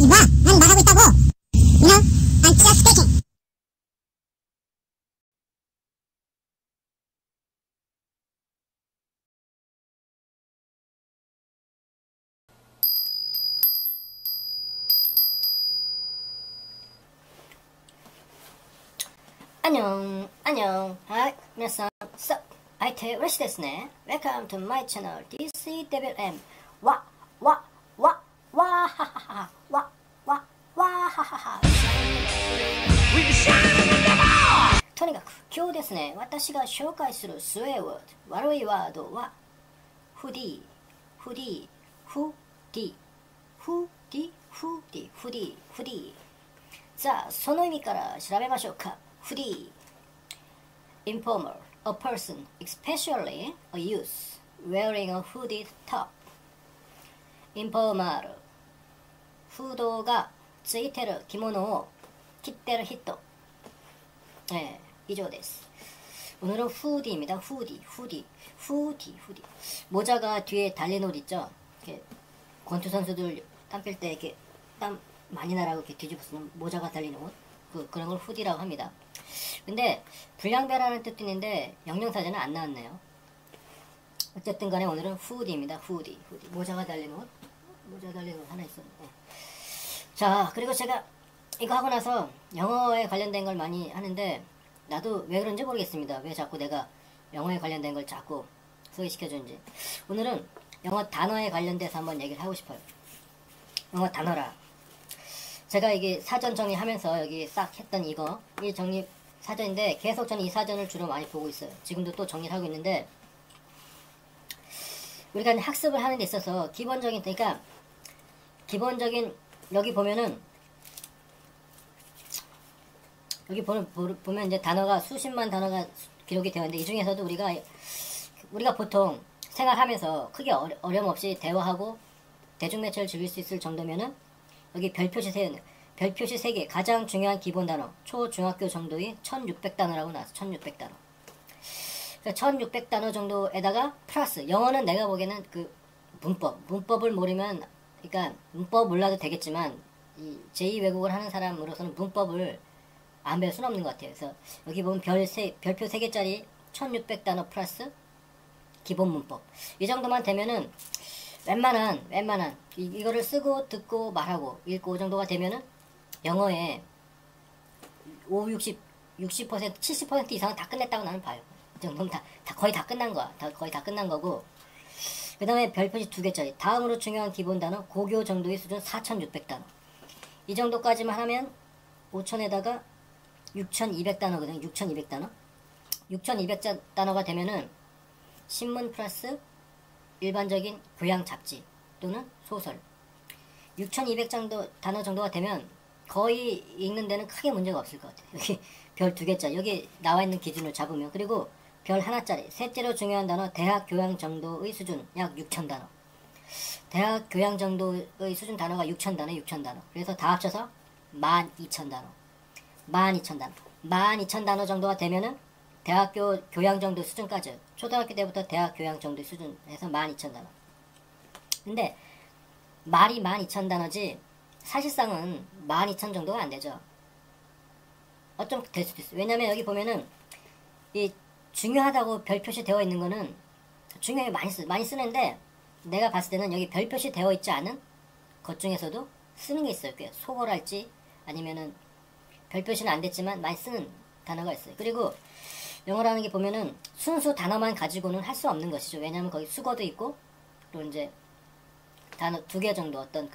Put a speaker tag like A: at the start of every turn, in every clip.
A: 이봐, 난 말하고 있다고. You know, I'm just speaking.
B: 안녕, 안녕. 하이, 皆さん、相手嬉しいですね。Welcome to my channel, DCWM. わははははわはは。とにかく、今日ですね、私が紹介するスウェーワード、悪いワードは、フディ、フディ、フディ、フディ、フディ、フディ、フディ。さあ、その意味から調べましょうか。フディ。Informer, a person, especially a youth, wearing a hooded top. Informal, フードがついてる着物を着てる人。以上です. 오늘은 후디입니다. 후디. 모자가 뒤에 달린 옷 있죠? 이렇게 권투 선수들 땀 뺄 때 이렇게 땀 많이 나라고 이렇게 뒤집어 쓰는 모자가 달린 옷. 그런 걸 후디라고 합니다. 근데 불량배라는 뜻도 있는데 영영사전은 안 나왔네요. 어쨌든 간에 오늘은 후디입니다. 후디. 모자가 달린 옷. 모자 달린 옷 하나 있었는데. 자, 그리고 제가 이거 하고 나서 영어에 관련된 걸 많이 하는데 나도 왜 그런지 모르겠습니다. 왜 자꾸 내가 영어에 관련된 걸 자꾸 소개시켜주는지. 오늘은 영어 단어에 관련돼서 한번 얘기를 하고 싶어요. 영어 단어라. 제가 이게 사전 정리하면서 여기 싹 했던 이거 이 정리 사전인데 계속 저는 이 사전을 주로 많이 보고 있어요. 지금도 또 정리를 하고 있는데 우리가 학습을 하는 데 있어서 기본적인 여기 보면은 여기 보면 이제 단어가 수십만 단어가 기록이 되어 있는데 이 중에서도 우리가 보통 생활하면서 크게 어려움 없이 대화하고 대중매체를 즐길 수 있을 정도면은 여기 별표시 3개 가장 중요한 기본 단어 초중학교 정도의 1600단어라고 나왔어. 1600단어. 1600단어 정도에다가 플러스 영어는 내가 보기에는 그 문법을 모르면 그러니까 문법 몰라도 되겠지만 이 제2 외국어를 하는 사람으로서는 문법을 안 배울 수는 없는 것 같아요. 그래서 여기 보면 별표 3개짜리 1600단어 플러스 기본 문법 이 정도만 되면은 웬만한 이거를 쓰고 듣고 말하고 읽고 이 정도가 되면은 영어에 60% 70% 이상은 다 끝냈다고 나는 봐요. 이 정도면 거의 다 끝난 거야. 거의 다 끝난 거고. 그 다음에 별표시 2개짜리. 다음으로 중요한 기본 단어 고교 정도의 수준 4600단어. 이 정도까지만 하면 5000에다가 6200단어거든요. 6200단어. 6200단어가 되면은 신문 플러스 일반적인 교양 잡지 또는 소설 6200 단어 정도가 되면 거의 읽는 데는 크게 문제가 없을 것 같아요. 여기 별 2개짜리 여기 나와 있는 기준을 잡으면 그리고 별 하나짜리 셋째로 중요한 단어 대학 교양 정도의 수준 약 6000단어 대학 교양 정도의 수준 단어가 6000단어 그래서 다 합쳐서 12000단어 12000단어 정도가 되면은 대학교 교양 정도 수준까지 초등학교 때부터 대학 교양 정도 수준에서 12000단어 근데 말이 12000단어지 사실상은 12000 정도가 안 되죠. 어쩜 될 수도 있어요. 왜냐면 여기 보면은 이 중요하다고 별표시 되어 있는 거는 중요하게 많이 쓰는데 내가 봤을 때는 여기 별표시 되어 있지 않은 것 중에서도 쓰는 게 있어요. 소거랄지 아니면은 별표시는 안 됐지만 많이 쓰는 단어가 있어요. 그리고 영어라는 게 보면은 순수 단어만 가지고는 할 수 없는 것이죠. 왜냐면 거기 수거도 있고 또 이제 단어 2개 정도 어떤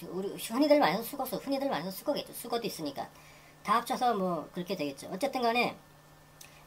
B: 우리 흔히들 많이 써서 수거겠죠. 수거도 있으니까 다 합쳐서 뭐 그렇게 되겠죠. 어쨌든 간에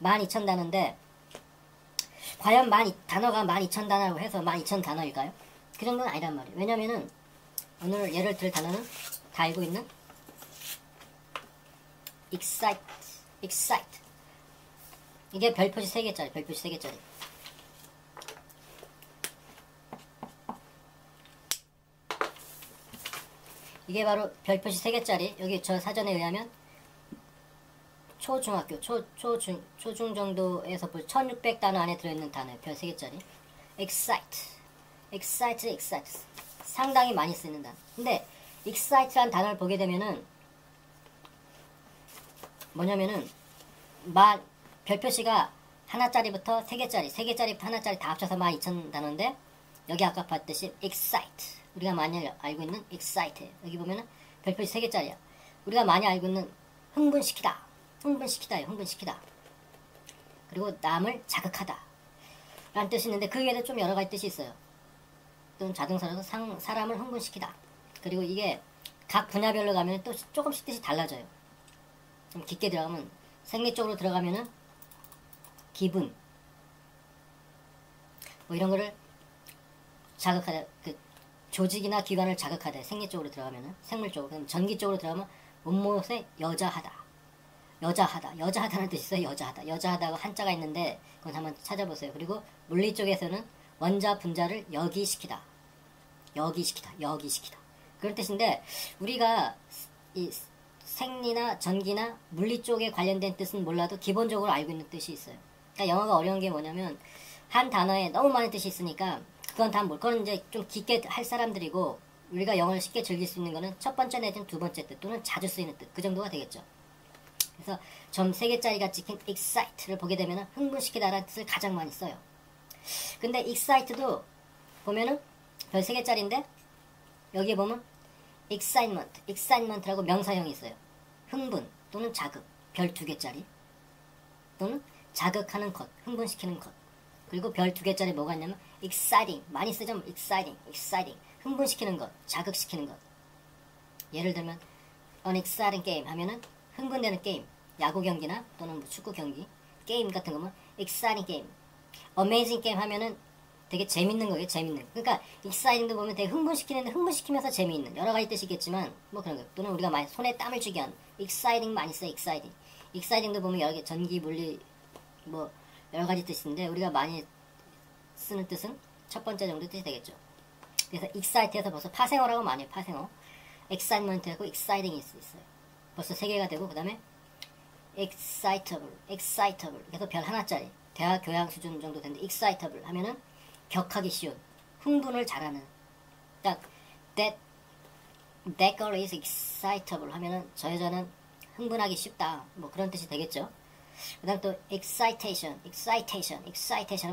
B: 12000단어인데 과연 단어가 12000단어라고 해서 12000단어일까요? 그 정도는 아니란 말이에요. 왜냐면은 오늘 예를 들 단어는 다 알고 있는 excite 이게 별표시 3개짜리 이게 바로 별표시 3개짜리 여기 저 사전에 의하면 초중학교 초중 정도에서 1600단어 안에 들어있는 단어예요. 별 3개짜리 excite 상당히 많이 쓰는 단어. 근데 excite라는 단어를 보게 되면은 뭐냐면은 별표시가 하나짜리부터 세 개짜리부터 하나짜리 다 합쳐서 12,000 단어인데 여기 아까 봤듯이 excite 우리가 많이 알고 있는 excite 여기 보면은 별표시 세 개짜리야. 우리가 많이 알고 있는 흥분시키다 그리고 남을 자극하다 라는 뜻이 있는데 그 외에도 좀 여러 가지 뜻이 있어요. 또는 자동사로서 사람을 흥분시키다. 그리고 이게 각 분야별로 가면 또 조금씩 뜻이 달라져요. 좀 깊게 들어가면 생리 쪽으로 들어가면은 기분 뭐 이런 거를 자극하다. 그 조직이나 기관을 자극하다. 생리 쪽으로 들어가면은 생물 쪽으로. 그럼 전기 쪽으로 들어가면 몸못에 여자하다는 뜻이 있어요. 여자하다가 한자가 있는데 그건 한번 찾아보세요. 그리고 물리 쪽에서는 원자 분자를 여기시키다 그런 뜻인데 우리가 이 생리나 전기나 물리 쪽에 관련된 뜻은 몰라도 기본적으로 알고 있는 뜻이 있어요. 그러니까 영어가 어려운 게 뭐냐면 한 단어에 너무 많은 뜻이 있으니까 그건 다 그건 이제 좀 깊게 할 사람들이고 우리가 영어를 쉽게 즐길 수 있는 거는 첫 번째 내지는 두 번째 뜻 또는 자주 쓰이는 뜻 그 정도가 되겠죠. 그래서 점 3개짜리가 찍힌 excite를 보게 되면 흥분시키다라는 뜻을 가장 많이 써요. 근데 excite도 보면은 별 3개짜리인데 여기에 보면 excitement라고 명사형이 있어요. 흥분 또는 자극 별 2개짜리 또는 자극하는 것, 흥분시키는 것. 그리고 별 2개짜리 뭐가 있냐면 exciting 많이 쓰죠. exciting 흥분시키는 것, 자극시키는 것. 예를 들면 an exciting game 하면은 흥분되는 게임, 야구 경기나 또는 뭐 축구 경기, 게임 같은 거면 exciting game, amazing game 하면은 되게 재밌는 거예요. 그러니까 exciting도 보면 되게 흥분시키는데 흥분시키면서 재미있는 여러 가지 뜻이겠지만 뭐 그런 거. 또는 우리가 많이 손에 땀을 쥐게 하는 exciting 많이 써요. exciting도 보면 여러 개 전기, 물리 뭐 여러 가지 뜻인데 우리가 많이 쓰는 뜻은 첫 번째 정도 뜻이 되겠죠. 그래서 excite에서 벌써 파생어라고 많이 해요. 파생어. excitement하고 exciting이 있어요. 벌써 3개가 되고 그 다음에 excitable 그래서 별 하나짜리 대학 교양 수준 정도 되는데 excitable 하면은 격하기 쉬운 흥분을 잘하는 딱 that girl is excitable 하면은 저 여자는 흥분하기 쉽다 뭐 그런 뜻이 되겠죠. 그 다음 또 excitation은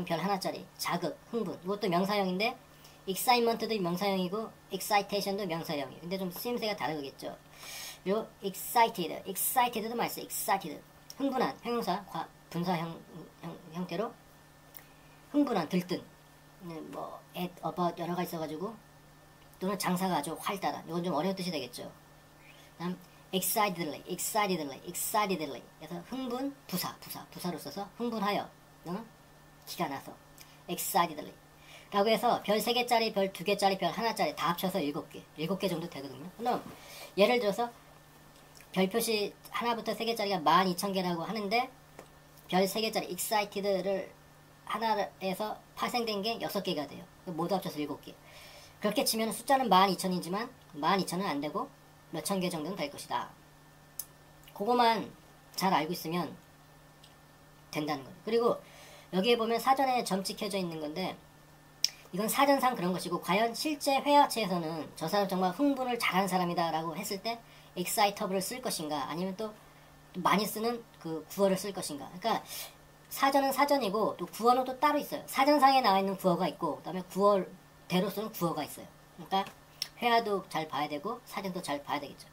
B: 별 하나짜리 자극 흥분 이것도 명사형인데 excitement도 명사형이고 excitation도 명사형이에요. 근데 좀 쓰임새가 다르겠죠. 그리고 excited도 말써 excited 흥분한 형용사 분사 형태로 흥분한 들뜬 뭐 at, about 여러 가지 있어가지고 또는 장사가 아주 활달한 이건 좀 어려운 뜻이 되겠죠. 다음 excitedly 그래서 흥분 부사로 써서 흥분하여 기가 나서 excitedly 라고 해서 별 3개짜리 별 2개짜리 별 하나짜리 다 합쳐서 7개 정도 되거든요. 그럼 예를 들어서 별 표시 하나부터 3개짜리가 12,000개라고 하는데 별 3개짜리 excited를 하나에서 파생된 게 6개가 돼요. 모두 합쳐서 7개. 그렇게 치면 숫자는 12,000이지만 12,000은 안 되고 몇천 개 정도는 될 것이다. 그거만 잘 알고 있으면 된다는 거예요. 그리고 여기에 보면 사전에 점 찍혀져 있는 건데 이건 사전상 그런 것이고 과연 실제 회화체에서는 저 사람 정말 흥분을 잘하는 사람이다 라고 했을 때 excitable을 쓸 것인가 아니면 또 많이 쓰는 그 구어를 쓸 것인가. 그러니까 사전은 사전이고 또 구어는 또 따로 있어요. 사전상에 나와 있는 구어가 있고 그 다음에 구어대로 쓰는 구어가 있어요. 그러니까 회화도 잘 봐야 되고 사전도 잘 봐야 되겠죠.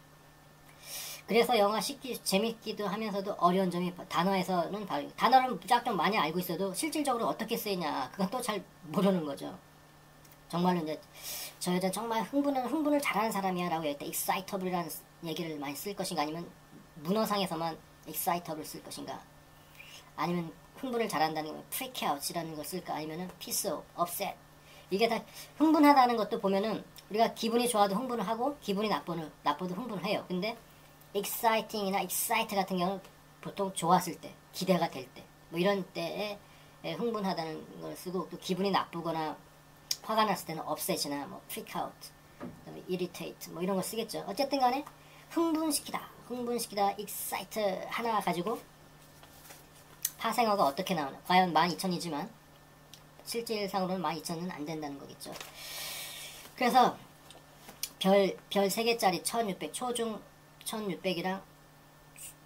B: 그래서 영어가 재밌기도 하면서도 어려운 점이 단어에서는 단어를 무작정 많이 알고 있어도 실질적으로 어떻게 쓰이냐 그건 또 잘 모르는 거죠. 정말로 이제 저 여자 정말 흥분을 잘하는 사람이야 라고 할 때 excitable이라는 얘기를 많이 쓸 것인가 아니면 문어상에서만 excitable 쓸 것인가 아니면 흥분을 잘한다는 거 freak out이라는 걸 쓸까 아니면은 piss off, upset 이게 다 흥분하다는 것도 보면은 우리가 기분이 좋아도 흥분을 하고 기분이 나빠도 흥분을 해요. 근데 exciting이나 excite 같은 경우는 보통 좋았을 때 기대가 될 때 뭐 이런 때에 흥분하다는 걸 쓰고 또 기분이 나쁘거나 화가 났을 때는 upset이나 뭐 freak out, irritate 뭐 이런 거 쓰겠죠. 어쨌든 간에 흥분시키다 excite 하나 가지고 파생어가 어떻게 나오나 과연 12,000이지만 실질상으로는 12,000은 안 된다는 거겠죠. 그래서 별 3개짜리 1600, 초중 1600이랑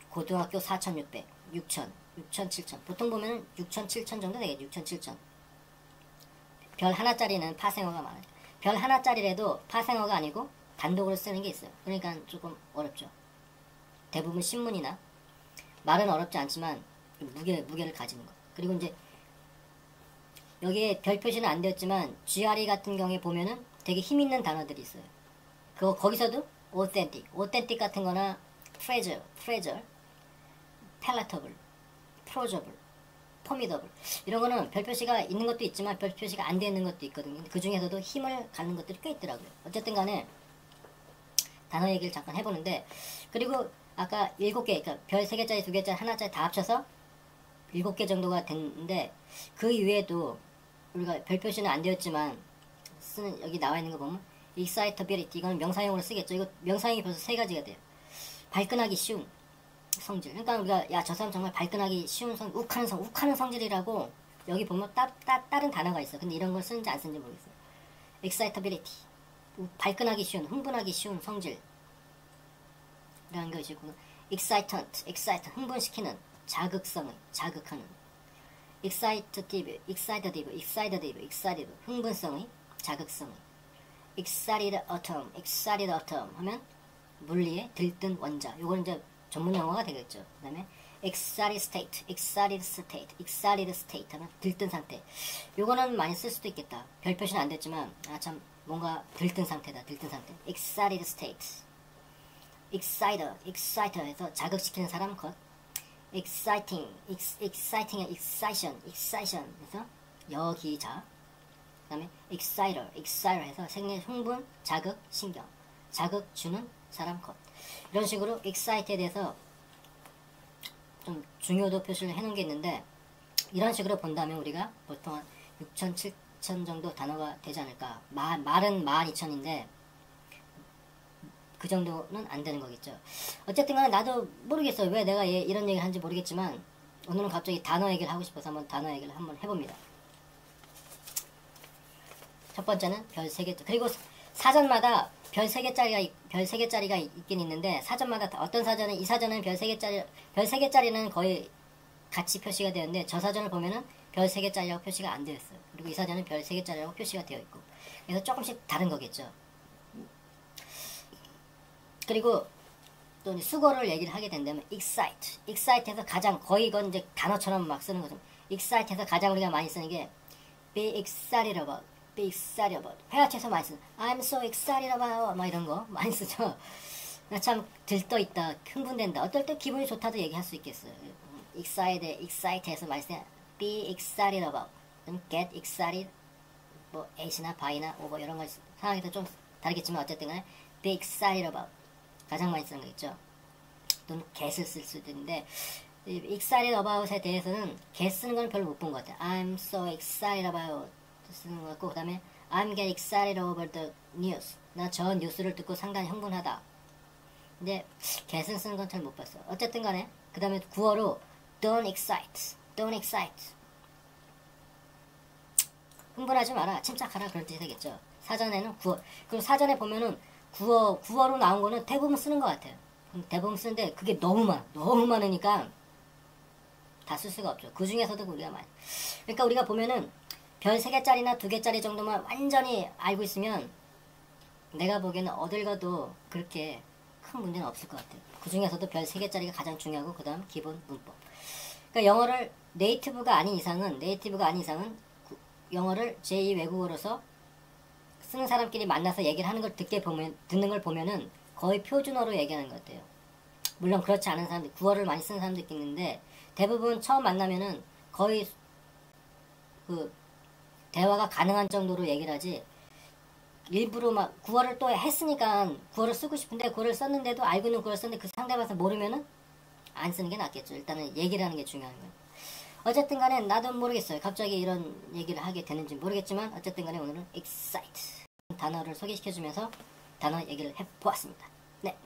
B: 고등학교 4600, 6000, 6000, 7000. 보통 보면은 6000, 7000 정도 되겠죠. 6000, 7000. 별 하나짜리는 파생어가 많아요. 별 하나짜리라도 파생어가 아니고 단독으로 쓰는 게 있어요. 그러니까 조금 어렵죠. 대부분 신문이나 말은 어렵지 않지만 무게를 가지는 거. 그리고 이제 여기에 별 표시는 안 되었지만 GRE 같은 경우에 보면은 되게 힘 있는 단어들이 있어요. 거기서도 authentic 같은 거나 fragile, palatable, plausible, formidable 이런 거는 별 표시가 있는 것도 있지만 별 표시가 안 되는 것도 있거든요. 그 중에서도 힘을 갖는 것들이 꽤 있더라고요. 어쨌든 간에 단어 얘기를 잠깐 해보는데, 그리고 아까 7개, 그러니까 별 3개짜리, 2개짜리, 하나짜리 다 합쳐서 7개 정도가 됐는데, 그 이외에도 우리가 별 표시는 안 되었지만 쓰는, 여기 나와 있는 거 보면 excitability, 이건 명사형으로 쓰겠죠. 이거 명사형이 벌써 3가지가 돼요. 발끈하기 쉬운 성질. 그러니까 우리가 야, 저 사람 정말 발끈하기 쉬운 욱하는 성질이라고 여기 보면 다른 단어가 있어. 근데 이런 걸 쓰는지 안 쓰는지 모르겠어요. excitability, 발끈하기 쉬운, 흥분하기 쉬운 성질 이라는 것이고, excitant, 흥분시키는, 자극하는, excitative, 흥분성의, 자극성의, excited atom 하면 물리의 들뜬 원자. 요건 이제 전문 용어가 되겠죠. 그 다음에 excited state 하면 들뜬 상태. 요거는 많이 쓸 수도 있겠다. 별 표시는 안 됐지만 참 뭔가 들뜬 상태다. excited state, exciter에서 자극시키는 사람 것, exciting 해서 여기자. 그 다음에 exciter 해서 생리 흥분, 자극, 신경, 자극 주는 사람 것. 이런 식으로 excited에 대해서 좀 중요도 표시를 해놓은 게 있는데, 이런 식으로 본다면 우리가 보통 한 6000, 7000 정도 단어가 되지 않을까. 말은 12000인데 그 정도는 안 되는 거겠죠. 어쨌든 간에 나도 모르겠어요. 왜 내가 이런 얘기를 하는지 모르겠지만 오늘은 갑자기 단어 얘기를 하고 싶어서 한번 단어 얘기를 한번 해봅니다. 첫 번째는 별 3개. 그리고 사전마다 별 3개짜리가 있긴 있는데, 사전마다 어떤 사전은, 이 사전은 별 3개짜리는 거의 같이 표시가 되었는데, 저 사전을 보면은 별 3개짜리라고 표시가 안 되어 있어요. 그리고 이 사전은 별 3개짜리라고 표시가 되어 있고. 그래서 조금씩 다른 거겠죠. 그리고 또 수거를 얘기를 하게 된다면 excite에서 가장, 거의 이건 이제 단어처럼 막 쓰는 거죠. excite에서 가장 우리가 많이 쓰는 게 be excited about. 회화체에서 많이 쓰는 I'm so excited about 막 이런 거 많이 쓰죠. 나 참 들떠있다, 흥분된다, 어떨 때 기분이 좋다도 얘기할 수 있겠어요. excited에서 많이 쓰는 be excited about, get excited, 뭐 at나 by나 over 이런 거 상황에서 좀 다르겠지만 어쨌든 간에 be excited about 가장 많이 쓰는 거 있죠. 또는 get을 쓸 수도 있는데, excited about에 대해서는 get 쓰는 건 별로 못 본 것 같아요. I'm so excited about 쓰는 것 같고, 그 다음에 I'm getting excited over the news. 나 저 뉴스를 듣고 상당히 흥분하다. 근데 get은 쓰는 건 잘 못 봤어. 어쨌든 간에 그 다음에 구어로 don't excite. 흥분하지 마라, 침착하라, 그런 뜻이 되겠죠. 사전에는 구어. 그리고 사전에 보면은 구어로 나온 거는 대부분 쓰는 것 같아요. 대부분 쓰는데 그게 너무 많으니까 다 쓸 수가 없죠. 그 중에서도 우리가 많이. 그러니까 우리가 보면은 별 3개짜리나 2개짜리 정도만 완전히 알고 있으면 내가 보기에는 어딜 가도 그렇게 큰 문제는 없을 것 같아요. 그 중에서도 별 3개짜리가 가장 중요하고, 그 다음 기본 문법. 그러니까 영어를 네이티브가 아닌 이상은 영어를 제2 외국어로서 쓰는 사람끼리 만나서 얘기를 하는 걸 듣는 걸 보면은 거의 표준어로 얘기하는 것 같아요. 물론 그렇지 않은 사람들, 구어를 많이 쓰는 사람도 있겠는데, 대부분 처음 만나면은 거의 대화가 가능한 정도로 얘기를 하지, 일부러 막 구어를 또 했으니까 구어를 쓰고 싶은데 구어를 썼는데도, 알고 있는 구어를 썼는데 그 상대방에서 모르면은 안 쓰는 게 낫겠죠. 일단은 얘기를 하는 게 중요한 거예요. 어쨌든 간에 나도 모르겠어요. 갑자기 이런 얘기를 하게 되는지 모르겠지만 어쨌든 간에 오늘은 excite 단어를 소개시켜주면서 단어 얘기를 해보았습니다. 네.